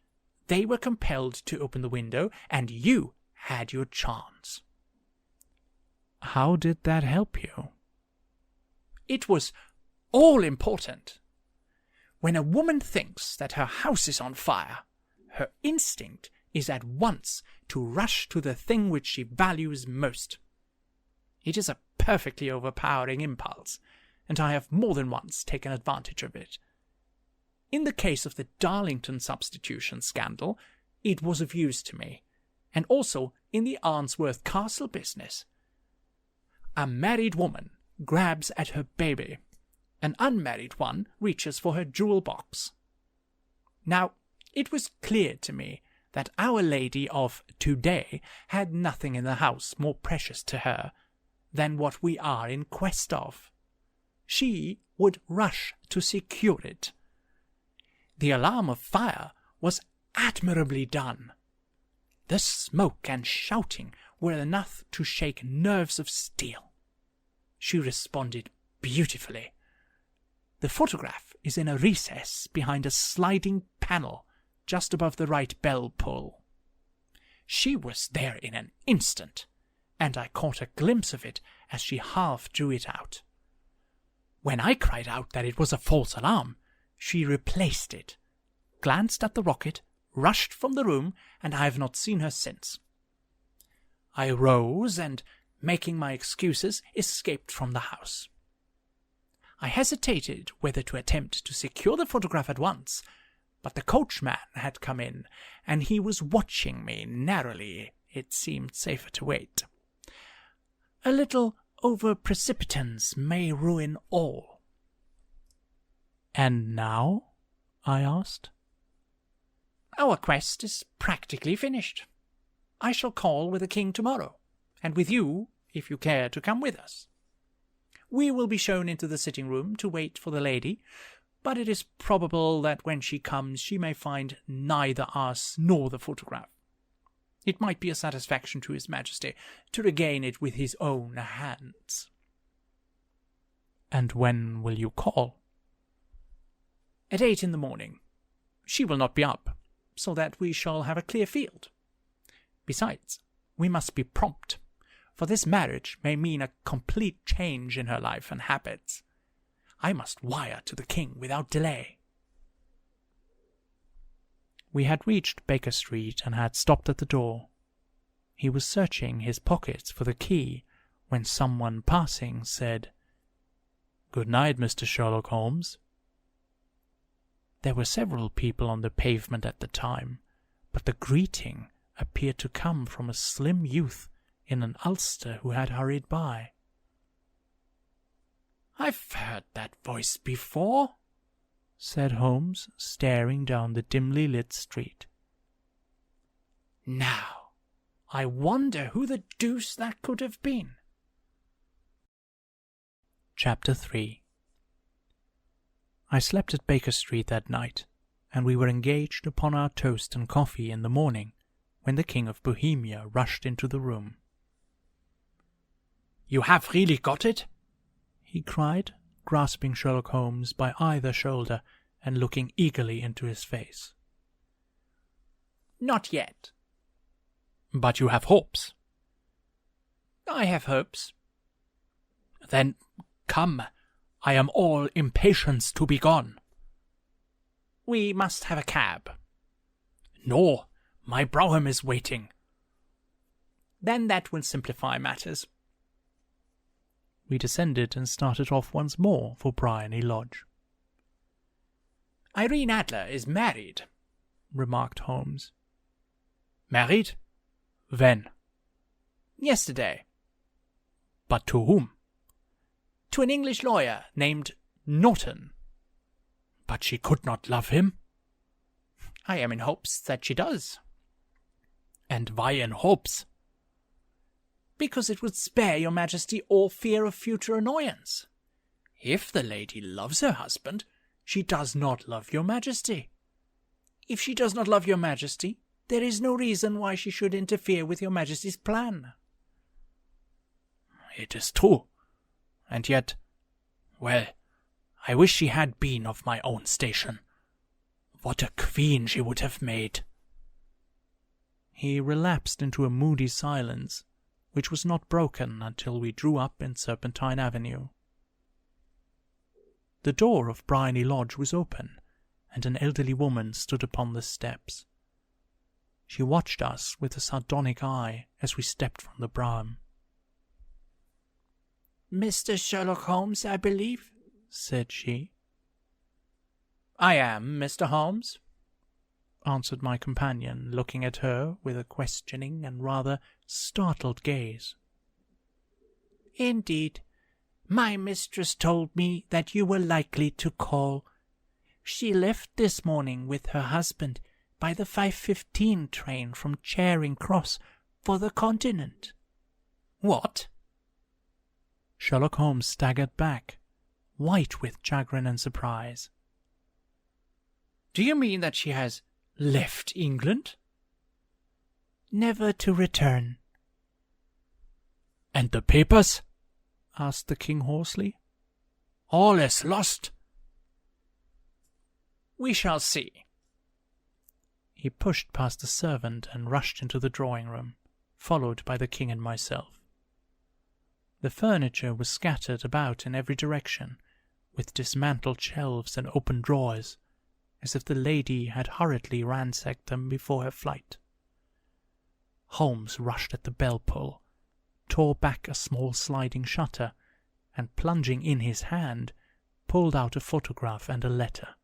they were compelled to open the window, and you had your chance." "How did that help you?" "It was all important. When a woman thinks that her house is on fire, her instinct is at once to rush to the thing which she values most. It is a perfectly overpowering impulse, and I have more than once taken advantage of it. In the case of the Darlington substitution scandal, it was of use to me, and also in the Arnsworth Castle business. A married woman grabs at her baby. An unmarried one reaches for her jewel box. Now, it was clear to me that Our Lady of today had nothing in the house more precious to her than what we are in quest of. She would rush to secure it. The alarm of fire was admirably done. The smoke and shouting were enough to shake nerves of steel. She responded beautifully. The photograph is in a recess behind a sliding panel just above the right bell pull. She was there in an instant, and I caught a glimpse of it as she half drew it out. When I cried out that it was a false alarm, she replaced it, glanced at the rocket, rushed from the room, and I have not seen her since. I rose and, making my excuses, escaped from the house. I hesitated whether to attempt to secure the photograph at once, but the coachman had come in, and he was watching me narrowly. It seemed safer to wait. A little over-precipitance may ruin all. "And now?" I asked. "Our quest is practically finished. I shall call with the king tomorrow, and with you, if you care to come with us. We will be shown into the sitting room to wait for the lady, but it is probable that when she comes she may find neither us nor the photograph. It might be a satisfaction to His Majesty to regain it with his own hands." "And when will you call?" "At 8 in the morning. She will not be up, so that we shall have a clear field. Besides, we must be prompt, for this marriage may mean a complete change in her life and habits. I must wire to the king without delay." We had reached Baker Street and had stopped at the door. He was searching his pockets for the key when someone passing said, "Good night, Mr. Sherlock Holmes." There were several people on the pavement at the time, but the greeting appeared to come from a slim youth in an ulster who had hurried by. "I've heard that voice before," said Holmes, staring down the dimly lit street. "Now, I wonder who the deuce that could have been." Chapter 3. I slept at Baker Street that night, and we were engaged upon our toast and coffee in the morning when the King of Bohemia rushed into the room. "You have really got it?" he cried, grasping Sherlock Holmes by either shoulder and looking eagerly into his face. "Not yet." "But you have hopes?" "I have hopes." "Then come, I am all impatience to be gone." "We must have a cab." "No, my brougham is waiting." "Then that will simplify matters." We descended and started off once more for Briony Lodge. "Irene Adler is married," remarked Holmes. "Married? When?" "Yesterday." "But to whom?" "To an English lawyer named Norton." "But she could not love him?" "I am in hopes that she does." "And why in hopes?" "Because it would spare your Majesty all fear of future annoyance. If the lady loves her husband, she does not love your Majesty. If she does not love your Majesty, there is no reason why she should interfere with your Majesty's plan." "It is true. And yet, well, I wish she had been of my own station. What a queen she would have made." He relapsed into a moody silence, which was not broken until we drew up in Serpentine Avenue. The door of Briony Lodge was open, and an elderly woman stood upon the steps. She watched us with a sardonic eye as we stepped from the brougham. "Mr. Sherlock Holmes, I believe," said she. "I am Mr. Holmes," answered my companion, looking at her with a questioning and rather startled gaze. "Indeed, my mistress told me that you were likely to call. She left this morning with her husband by the 5:15 train from Charing Cross for the Continent." "What?" Sherlock Holmes staggered back, white with chagrin and surprise. "Do you mean that she has left England?" "Never to return." "And the papers?" asked the king hoarsely. "All is lost." "We shall see." He pushed past the servant and rushed into the drawing-room, followed by the king and myself. The furniture was scattered about in every direction, with dismantled shelves and open drawers, as if the lady had hurriedly ransacked them before her flight. Holmes rushed at the bell-pull, tore back a small sliding shutter, and plunging in his hand, pulled out a photograph and a letter.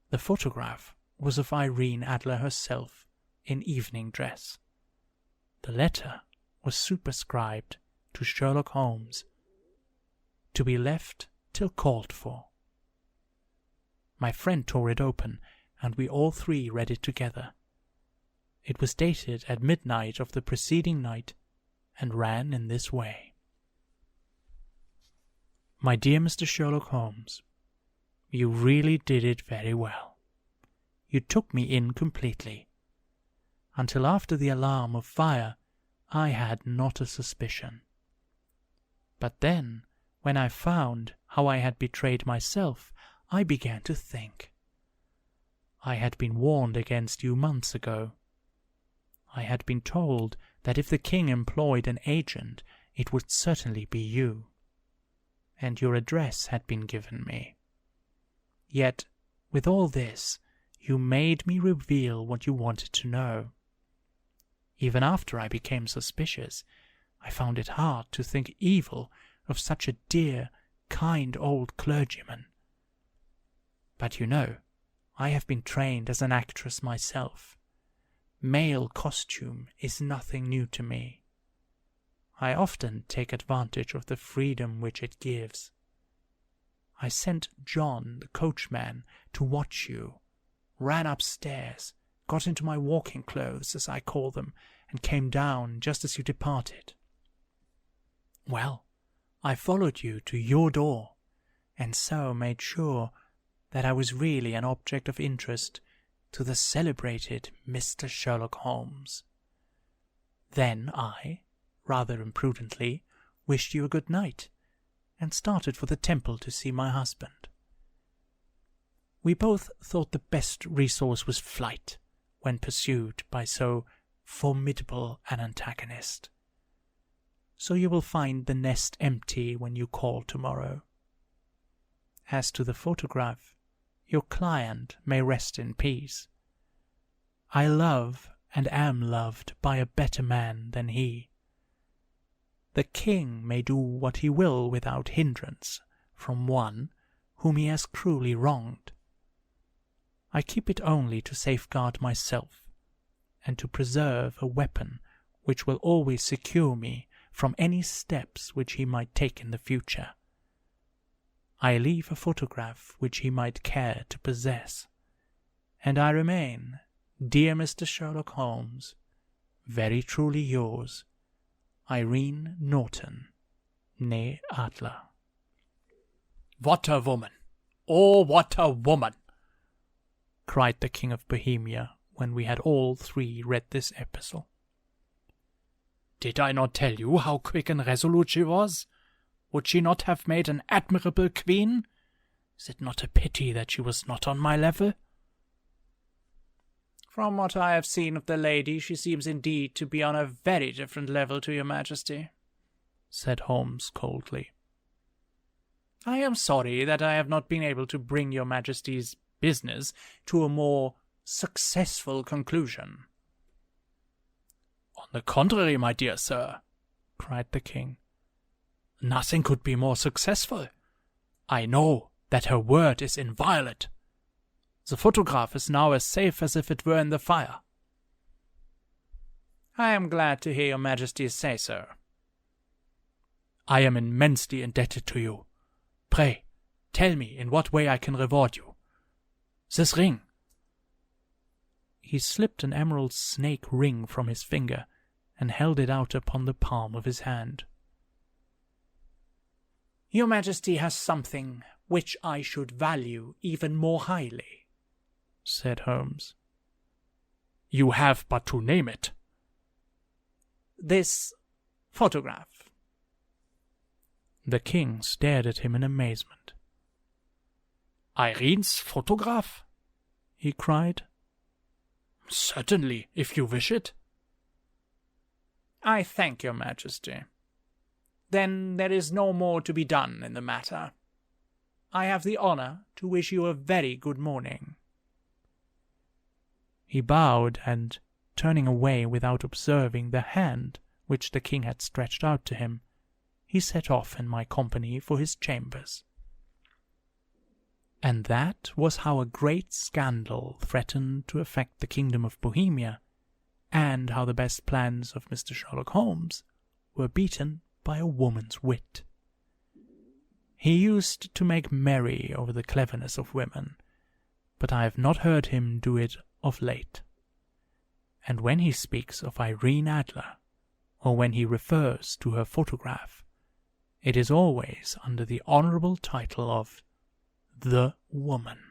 The photograph was of Irene Adler herself, in evening dress. The letter was superscribed to Sherlock Holmes, to be left till called for. My friend tore it open, and we all three read it together. It was dated at midnight of the preceding night, and ran in this way. "My dear Mr. Sherlock Holmes, you really did it very well. You took me in completely. Until after the alarm of fire, I had not a suspicion. But then, when I found how I had betrayed myself, I began to think. I had been warned against you months ago. I had been told that if the king employed an agent, it would certainly be you. And your address had been given me. Yet, with all this, you made me reveal what you wanted to know. Even after I became suspicious, I found it hard to think evil of such a dear, kind old clergyman. But you know, I have been trained as an actress myself. Male costume is nothing new to me. I often take advantage of the freedom which it gives. I sent John, the coachman, to watch you, ran upstairs, got into my walking clothes, as I call them, and came down just as you departed. Well, I followed you to your door, and so made sure that I was really an object of interest to the celebrated Mr. Sherlock Holmes. Then I, rather imprudently, wished you a good night, and started for the temple to see my husband. We both thought the best resource was flight, when pursued by so formidable an antagonist. So you will find the nest empty when you call tomorrow. As to the photograph, your client may rest in peace. I love and am loved by a better man than he. The king may do what he will without hindrance from one whom he has cruelly wronged. I keep it only to safeguard myself, and to preserve a weapon which will always secure me from any steps which he might take in the future. I leave a photograph which he might care to possess, and I remain, dear Mr. Sherlock Holmes, very truly yours, Irene Norton, née Adler. "What a woman! Oh, what a woman!" cried the King of Bohemia when we had all three read this epistle. "Did I not tell you how quick and resolute she was? Would she not have made an admirable queen? Is it not a pity that she was not on my level?" "From what I have seen of the lady, she seems indeed to be on a very different level to your Majesty," said Holmes coldly. I am sorry that I have not been able to bring your Majesty's business to a more successful conclusion." "On the contrary, my dear sir," cried the king, "nothing could be more successful. I know that her word is inviolate. The photograph is now as safe as if it were in the fire." "I am glad to hear your Majesty say so." "I am immensely indebted to you. Pray, tell me in what way I can reward you. This ring." He slipped an emerald snake ring from his finger and held it out upon the palm of his hand. "Your Majesty has something which I should value even more highly," said Holmes. "You have but to name it." "This photograph." The king stared at him in amazement. "Irene's photograph?" he cried. "Certainly, if you wish it." "I thank your Majesty. Then there is no more to be done in the matter. I have the honour to wish you a very good morning." He bowed, and, turning away without observing the hand which the king had stretched out to him, he set off in my company for his chambers. And that was how a great scandal threatened to affect the Kingdom of Bohemia, and how the best plans of Mr. Sherlock Holmes were beaten by a woman's wit. He used to make merry over the cleverness of women, but I have not heard him do it of late. And when he speaks of Irene Adler, or when he refers to her photograph, it is always under the honourable title of the woman.